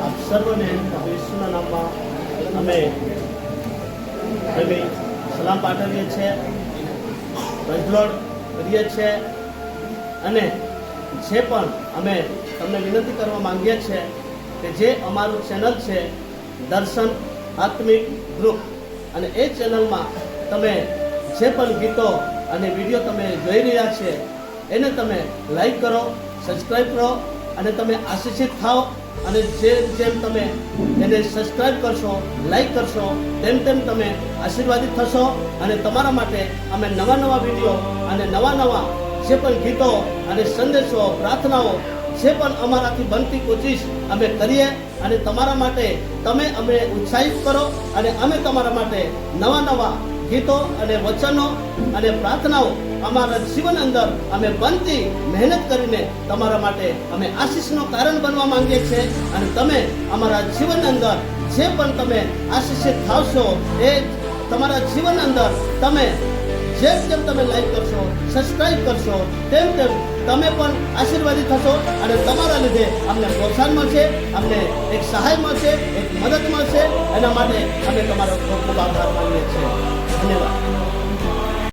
આપ સર્વને ઈશ્વરના નામમાં અમે સલામ પાઠવીએ છીએ, પ્રજ્વળ કરીએ છીએ અને જે પણ અમે તમને વિનંતી કરવા માંગીએ છીએ કે જે અમારું ચેનલ છે દર્શન આત્મિક ગ્રુપ, અને એ ચેનલમાં તમે જે પણ ગીતો અને વિડીયો તમે જોઈ રહ્યા છે એને તમે લાઈક કરો, સબસ્ક્રાઈબ કરો અને તમે આશીષિત થાઓ. અને જેમ તમે એને સબસ્ક્રાઈબ કરશો, લાઈક કરશો, તેમ તમે આશીર્વાદિત થશો. અને તમારા માટે અમે નવા વિડીયો અને નવા જે પણ ગીતો અને સંદેશો, પ્રાર્થનાઓ જે પણ અમારાથી બનતી કોશિશ અમે કરીએ અને તમારા માટે તમે અમે ઉત્સાહિત કરો અને અમે તમારા માટે નવા ગીતો અને વચનો અને પ્રાર્થનાઓ અમારા જીવન અંદર અમે બનતી મહેનત કરીને તમારા માટે અમે આશીષનું કારણ બનવા માંગીએ છીએ. અને તમે અમારા જીવન અંદર જે પણ તમે આશીષિત થાવશો એ તમારા જીવન અંદર તમે જેમ તમે લાઈક કરશો, સબસ્ક્રાઈબ કરશો, તેમ તમે પણ આશીર્વાદિત થશો. અને તમારા લીધે અમને પ્રોત્સાહન મળશે, અમને એક સહાય મળશે, એક મદદ મળશે. એના માટે અમે તમારો ખૂબ આભાર માનીએ છીએ. ધન્યવાદ.